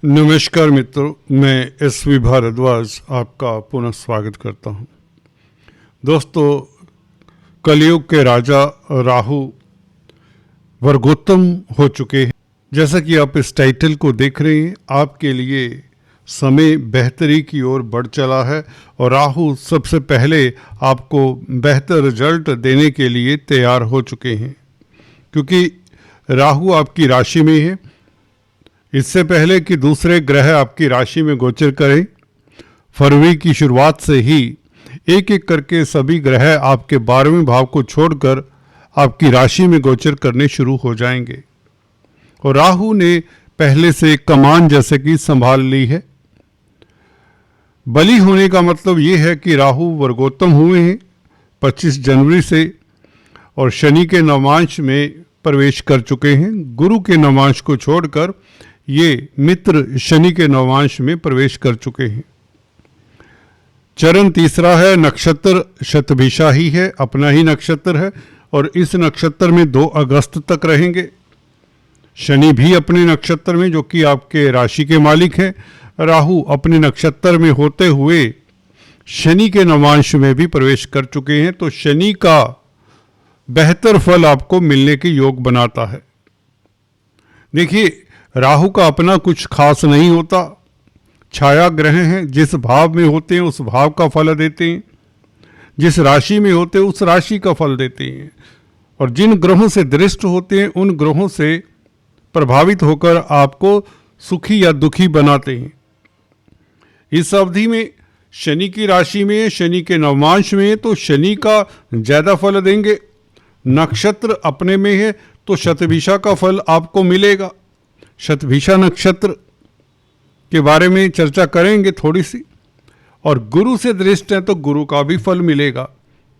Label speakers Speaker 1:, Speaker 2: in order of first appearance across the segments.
Speaker 1: नमस्कार मित्रों, मैं एसवी भारद्वाज आपका पुनः स्वागत करता हूं। दोस्तों, कलयुग के राजा राहु वर्गोत्तम हो चुके हैं। जैसा कि आप इस टाइटल को देख रहे हैं, आपके लिए समय बेहतरी की ओर बढ़ चला है और राहु सबसे पहले आपको बेहतर रिजल्ट देने के लिए तैयार हो चुके हैं, क्योंकि राहु आपकी राशि में है। इससे पहले कि दूसरे ग्रह आपकी राशि में गोचर करें, फरवरी की शुरुआत से ही एक एक करके सभी ग्रह आपके 12वें भाव को छोड़कर आपकी राशि में गोचर करने शुरू हो जाएंगे और राहु ने पहले से कमान जैसे कि संभाल ली है। बली होने का मतलब ये है कि राहु वर्गोत्तम हुए हैं 25 जनवरी से और शनि के नवांश में प्रवेश कर चुके हैं। गुरु के नवांश को छोड़कर ये मित्र शनि के नवांश में प्रवेश कर चुके हैं। चरण तीसरा है, नक्षत्र शतभिषा ही है, अपना ही नक्षत्र है और इस नक्षत्र में 2 अगस्त तक रहेंगे। शनि भी अपने नक्षत्र में, जो कि आपके राशि के मालिक हैं, राहु अपने नक्षत्र में होते हुए शनि के नवांश में भी प्रवेश कर चुके हैं। तो शनि का बेहतर फल आपको मिलने के योग बनाता है। देखिए, राहु का अपना कुछ खास नहीं होता, छाया ग्रह हैं, जिस भाव में होते हैं उस भाव का फल देते हैं, जिस राशि में होते हैं उस राशि का फल देते हैं और जिन ग्रहों से दृष्ट होते हैं उन ग्रहों से प्रभावित होकर आपको सुखी या दुखी बनाते हैं। इस अवधि में शनि की राशि में, शनि के नवांश में, तो शनि का ज़्यादा फल देंगे। नक्षत्र अपने में है तो शतभिषा का फल आपको मिलेगा। शतभिषा नक्षत्र के बारे में चर्चा करेंगे थोड़ी सी, और गुरु से दृष्ट है तो गुरु का भी फल मिलेगा।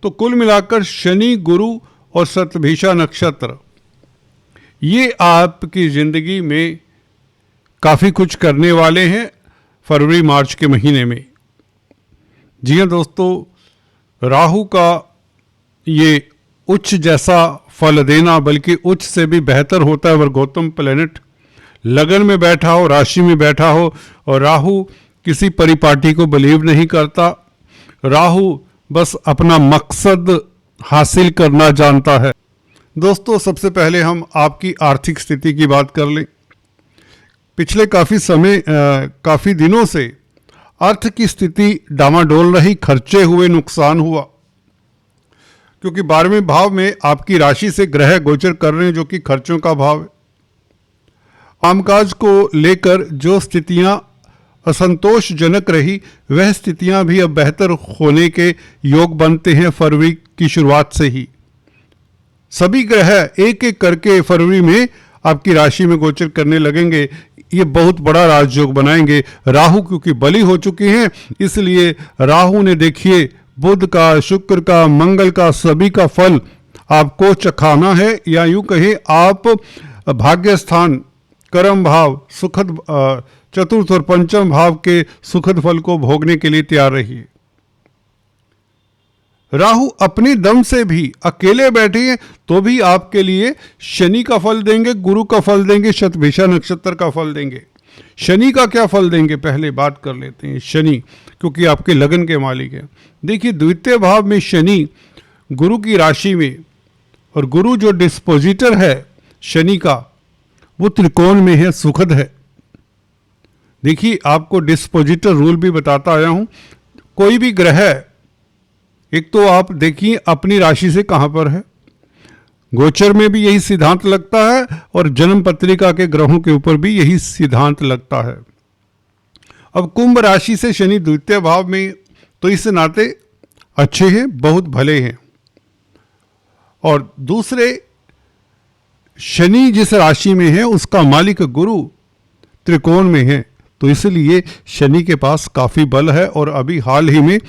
Speaker 1: तो कुल मिलाकर शनि, गुरु और शतभिषा नक्षत्र ये आपकी जिंदगी में काफ़ी कुछ करने वाले हैं फरवरी मार्च के महीने में। जी हाँ दोस्तों, राहु का ये उच्च जैसा फल देना, बल्कि उच्च से भी बेहतर होता है। वर्गोत्तम प्लेनेट लगन में बैठा हो, राशि में बैठा हो, और राहु किसी परिपाटी को बिलीव नहीं करता। राहु बस अपना मकसद हासिल करना जानता है। दोस्तों, सबसे पहले हम आपकी आर्थिक स्थिति की बात कर लें। पिछले काफ़ी दिनों से अर्थ की स्थिति डामाडोल रही, खर्चे हुए, नुकसान हुआ, क्योंकि 12वें भाव में आपकी राशि से ग्रह गोचर कर रहे हैं, जो कि खर्चों का भाव है। कामकाज को लेकर जो स्थितियां असंतोषजनक रही, वह स्थितियां भी अब बेहतर होने के योग बनते हैं फरवरी की शुरुआत से ही। सभी ग्रह एक एक करके फरवरी में आपकी राशि में गोचर करने लगेंगे। ये बहुत बड़ा राजयोग बनाएंगे। राहु क्योंकि बली हो चुके हैं, इसलिए राहु ने देखिए बुध का, शुक्र का, मंगल का, सभी का फल आपको चखाना है, या यूं कहें आप भाग्य स्थान, कर्म भाव, सुखद चतुर्थ और पंचम भाव के सुखद फल को भोगने के लिए तैयार रहिए। राहु अपने दम से भी अकेले बैठे हैं तो भी आपके लिए शनि का फल देंगे, गुरु का फल देंगे, शतभिषा नक्षत्र का फल देंगे। शनि का क्या फल देंगे, पहले बात कर लेते हैं। शनि क्योंकि आपके लगन के मालिक हैं। देखिए, द्वितीय भाव में शनि गुरु की राशि में, और गुरु जो डिस्पोजिटर है शनि का, वो त्रिकोण में है, सुखद है। देखिए, आपको डिस्पोजिटर रूल भी बताता आया हूं। कोई भी ग्रह, एक तो आप देखिए अपनी राशि से कहां पर है, गोचर में भी यही सिद्धांत लगता है और जन्म पत्रिका के ग्रहों के ऊपर भी यही सिद्धांत लगता है। अब कुंभ राशि से शनि द्वितीय भाव में, तो इस नाते अच्छे हैं, बहुत भले हैं। और दूसरे, शनि जिस राशि में है उसका मालिक गुरु त्रिकोण में है, तो इसलिए शनि के पास काफी बल है। और अभी हाल ही में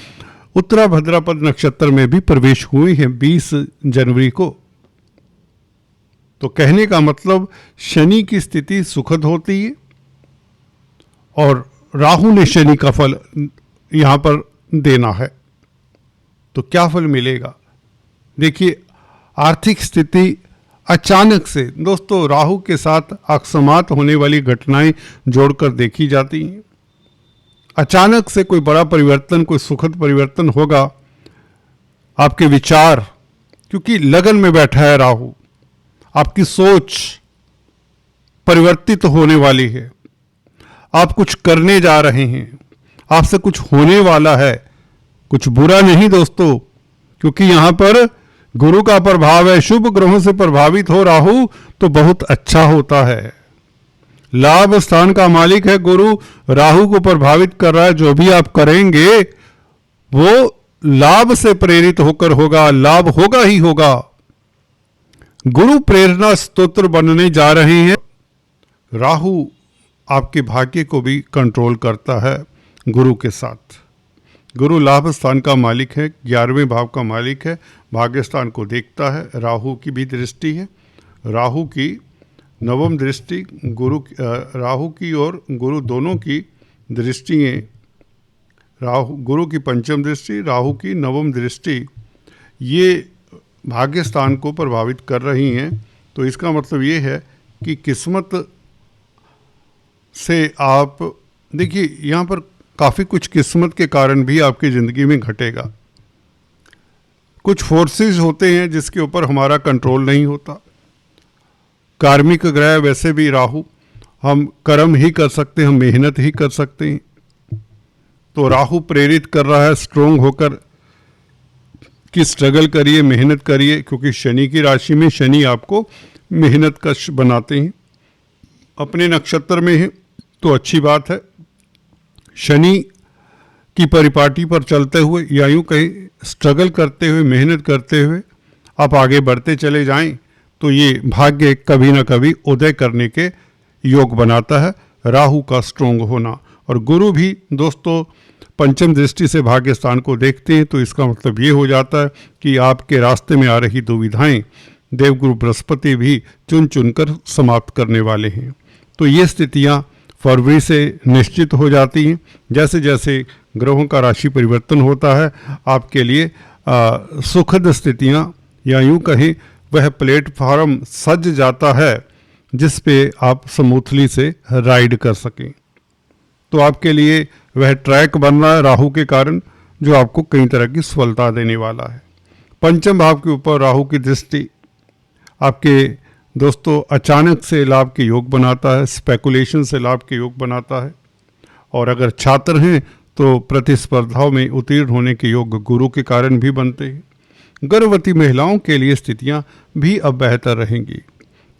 Speaker 1: उत्तरा भद्रापद नक्षत्र में भी प्रवेश हुए हैं 20 जनवरी को। तो कहने का मतलब शनि की स्थिति सुखद होती है और राहु ने शनि का फल यहां पर देना है। तो क्या फल मिलेगा? देखिए, आर्थिक स्थिति अचानक से दोस्तों राहु के साथ अकस्मात होने वाली घटनाएं जोड़कर देखी जाती हैं। अचानक से कोई बड़ा परिवर्तन, कोई सुखद परिवर्तन होगा। आपके विचार, क्योंकि लगन में बैठा है राहु, आपकी सोच परिवर्तित होने वाली है। आप कुछ करने जा रहे हैं, आपसे कुछ होने वाला है। कुछ बुरा नहीं दोस्तों, क्योंकि यहां पर गुरु का प्रभाव है। शुभ ग्रहों से प्रभावित हो राहु तो बहुत अच्छा होता है। लाभ स्थान का मालिक है गुरु, राहु को प्रभावित कर रहा है। जो भी आप करेंगे वो लाभ से प्रेरित होकर होगा, लाभ होगा ही होगा। गुरु प्रेरणा स्तोत्र बनने जा रहे हैं। राहु आपके भाग्य को भी कंट्रोल करता है गुरु के साथ। गुरु लाभ स्थान का मालिक है, 11वें भाव का मालिक है, भाग्य स्थान को देखता है। राहु की भी दृष्टि है। राहु की नवम दृष्टि राहु की और गुरु दोनों की दृष्टियाँ, राहु गुरु की पंचम दृष्टि, राहु की नवम दृष्टि, ये भाग्य स्थान को प्रभावित कर रही हैं। तो इसका मतलब ये है कि किस्मत से आप देखिए, यहाँ पर काफ़ी कुछ किस्मत के कारण भी आपकी ज़िंदगी में घटेगा। कुछ फोर्सेस होते हैं जिसके ऊपर हमारा कंट्रोल नहीं होता। कार्मिक ग्रह वैसे भी राहु, हम कर्म ही कर सकते हैं, हम मेहनत ही कर सकते हैं। तो राहु प्रेरित कर रहा है स्ट्रोंग होकर कि स्ट्रगल करिए, मेहनत करिए, क्योंकि शनि की राशि में शनि आपको मेहनत कश बनाते हैं। अपने नक्षत्र में है तो अच्छी बात है। शनि की परिपाटी पर चलते हुए या यूँ कहीं स्ट्रगल करते हुए, मेहनत करते हुए आप आगे बढ़ते चले जाएं तो ये भाग्य कभी ना कभी उदय करने के योग बनाता है, राहु का स्ट्रोंग होना। और गुरु भी दोस्तों पंचम दृष्टि से भाग्य स्थान को देखते हैं, तो इसका मतलब ये हो जाता है कि आपके रास्ते में आ रही दुविधाएं देवगुरु बृहस्पति भी चुन चुनकर समाप्त करने वाले हैं। तो ये स्थितियां फरवरी से निश्चित हो जाती हैं। जैसे जैसे ग्रहों का राशि परिवर्तन होता है, आपके लिए सुखद स्थितियां या यूं कहें वह प्लेटफॉर्म सज जाता है जिस पे आप स्मूथली से राइड कर सकें। तो आपके लिए वह ट्रैक बन रहा है राहु के कारण, जो आपको कई तरह की सफलता देने वाला है। पंचम भाव के ऊपर राहु की दृष्टि आपके दोस्तों अचानक से लाभ के योग बनाता है, स्पेकुलेशन से लाभ के योग बनाता है। और अगर छात्र हैं तो प्रतिस्पर्धाओं में उत्तीर्ण होने के योग गुरु के कारण भी बनते हैं। गर्भवती महिलाओं के लिए स्थितियां भी अब बेहतर रहेंगी,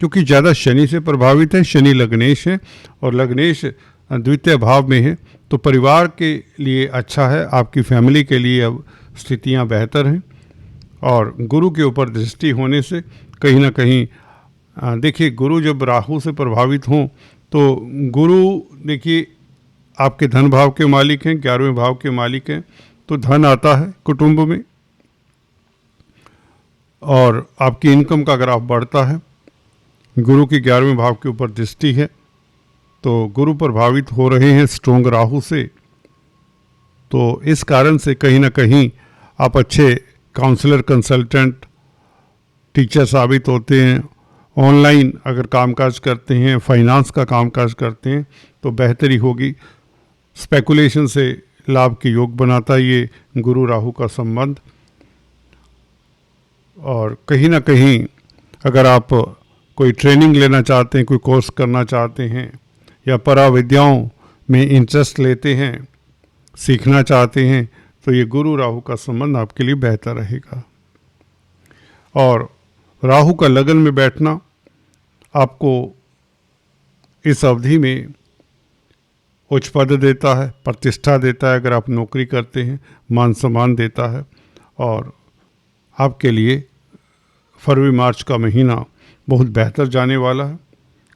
Speaker 1: क्योंकि ज़्यादा शनि से प्रभावित है। शनि लग्नेश है और लग्नेश द्वितीय भाव में है, तो परिवार के लिए अच्छा है, आपकी फैमिली के लिए अब स्थितियां बेहतर हैं। और गुरु के ऊपर दृष्टि होने से कहीं ना कहीं देखिए, गुरु जब राहु से प्रभावित हों तो गुरु देखिए आपके धन भाव के मालिक हैं, 11वें भाव के मालिक हैं, तो धन आता है कुटुंब में और आपकी इनकम का ग्राफ बढ़ता है। गुरु की 11वें भाव के ऊपर दृष्टि है, तो गुरु प्रभावित हो रहे हैं स्ट्रोंग राहु से। तो इस कारण से कहीं ना कहीं आप अच्छे काउंसलर, कंसल्टेंट, टीचर साबित होते हैं। ऑनलाइन अगर कामकाज करते हैं, फाइनेंस का कामकाज करते हैं तो बेहतरी होगी। स्पेकुलेशन से लाभ के योग बनाता है ये गुरु राहु का संबंध। और कहीं ना कहीं अगर आप कोई ट्रेनिंग लेना चाहते हैं, कोई कोर्स करना चाहते हैं या पराविद्याओं में इंटरेस्ट लेते हैं, सीखना चाहते हैं, तो ये गुरु राहु का संबंध आपके लिए बेहतर रहेगा। और राहु का लगन में बैठना आपको इस अवधि में उच्च पद देता है, प्रतिष्ठा देता है। अगर आप नौकरी करते हैं, मान सम्मान देता है। और आपके लिए फरवरी मार्च का महीना बहुत बेहतर जाने वाला है।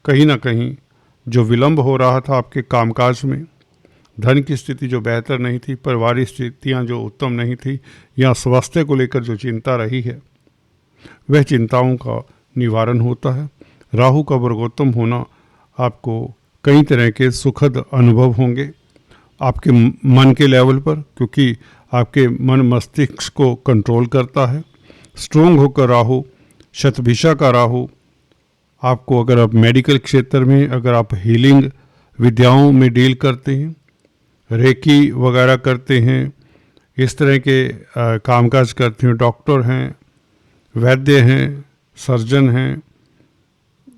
Speaker 1: कहीं ना कहीं जो विलंब हो रहा था आपके कामकाज में, धन की स्थिति जो बेहतर नहीं थी, पारिवारिक स्थितियाँ जो उत्तम नहीं थी, या स्वास्थ्य को लेकर जो चिंता रही है, वह चिंताओं का निवारण होता है। राहु का वर्गोत्तम होना आपको कई तरह के सुखद अनुभव होंगे आपके मन के लेवल पर, क्योंकि आपके मन मस्तिष्क को कंट्रोल करता है। स्ट्रोंग होकर राहु, शतभिषा का राहु आपको, अगर आप मेडिकल क्षेत्र में, अगर आप हीलिंग विद्याओं में डील करते हैं, रेकी वगैरह करते हैं, इस तरह के कामकाज करते हैं, डॉक्टर हैं, वैद्य हैं, सर्जन हैं,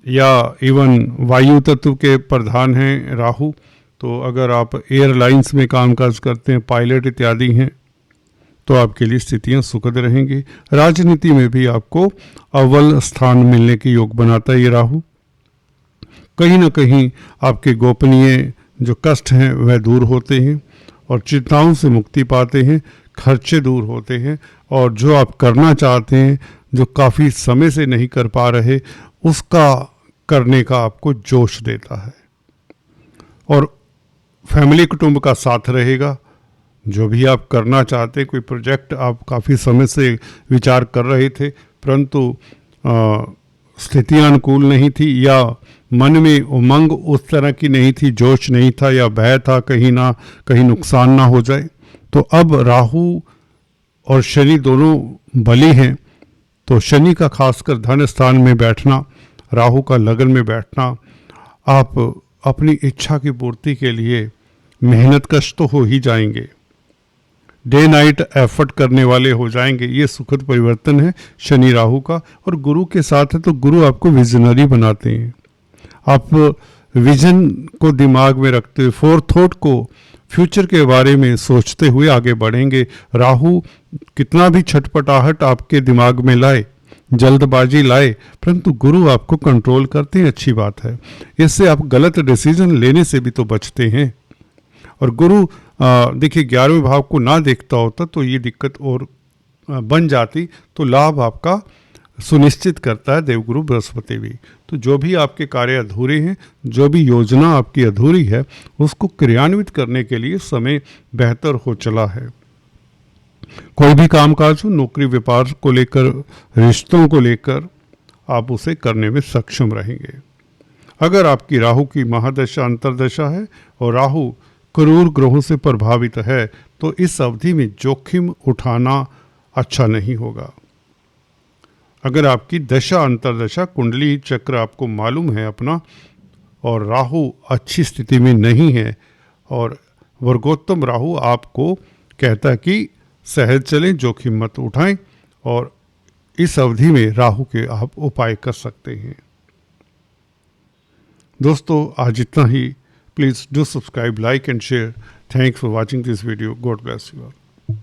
Speaker 1: या इवन वायु तत्व के प्रधान हैं राहु, तो अगर आप एयरलाइंस में कामकाज करते हैं, पायलट इत्यादि हैं, तो आपके लिए स्थितियां सुखद रहेंगी। राजनीति में भी आपको अव्वल स्थान मिलने के योग बनाता है ये राहु। कहीं ना कहीं आपके गोपनीय जो कष्ट हैं वह दूर होते हैं और चिंताओं से मुक्ति पाते हैं, खर्चे दूर होते हैं, और जो आप करना चाहते हैं, जो काफ़ी समय से नहीं कर पा रहे, उसका करने का आपको जोश देता है। और फैमिली कुटुंब का साथ रहेगा। जो भी आप करना चाहते, कोई प्रोजेक्ट आप काफ़ी समय से विचार कर रहे थे परंतु स्थितियां अनुकूल नहीं थी, या मन में उमंग उस तरह की नहीं थी, जोश नहीं था, या भय था कहीं नुकसान ना हो जाए, तो अब राहु और शनि दोनों बली हैं, तो शनि का खासकर धन स्थान में बैठना, राहु का लगन में बैठना, आप अपनी इच्छा की पूर्ति के लिए मेहनत कश तो हो ही जाएंगे, डे नाइट एफर्ट करने वाले हो जाएंगे। ये सुखद परिवर्तन है शनि राहु का। और गुरु के साथ है तो गुरु आपको विजनरी बनाते हैं। आप विजन को दिमाग में रखते हुए, फोरथॉट को, फ्यूचर के बारे में सोचते हुए आगे बढ़ेंगे। राहु कितना भी छटपटाहट आपके दिमाग में लाए, जल्दबाजी लाए, परंतु गुरु आपको कंट्रोल करते हैं, अच्छी बात है। इससे आप गलत डिसीजन लेने से भी तो बचते हैं। और गुरु देखिए 11वें भाव को ना देखता होता तो ये दिक्कत और बन जाती, तो लाभ आपका सुनिश्चित करता है देवगुरु बृहस्पति भी। तो जो भी आपके कार्य अधूरे हैं, जो भी योजना आपकी अधूरी है, उसको क्रियान्वित करने के लिए समय बेहतर हो चला है। कोई भी कामकाज हो, नौकरी व्यापार को लेकर, रिश्तों को लेकर, आप उसे करने में सक्षम रहेंगे। अगर आपकी राहु की महादशा अंतरदशा है और राहु क्रूर ग्रहों से प्रभावित है, तो इस अवधि में जोखिम उठाना अच्छा नहीं होगा। अगर आपकी दशा अंतरदशा, कुंडली चक्र आपको मालूम है अपना, और राहु अच्छी स्थिति में नहीं है, और वर्गोत्तम राहु आपको कहता है कि सहज चलें, जोखिम मत उठाएं, और इस अवधि में राहु के आप उपाय कर सकते हैं। दोस्तों, आज इतना ही। Please do subscribe, like and share. Thanks for watching this video. God bless you all.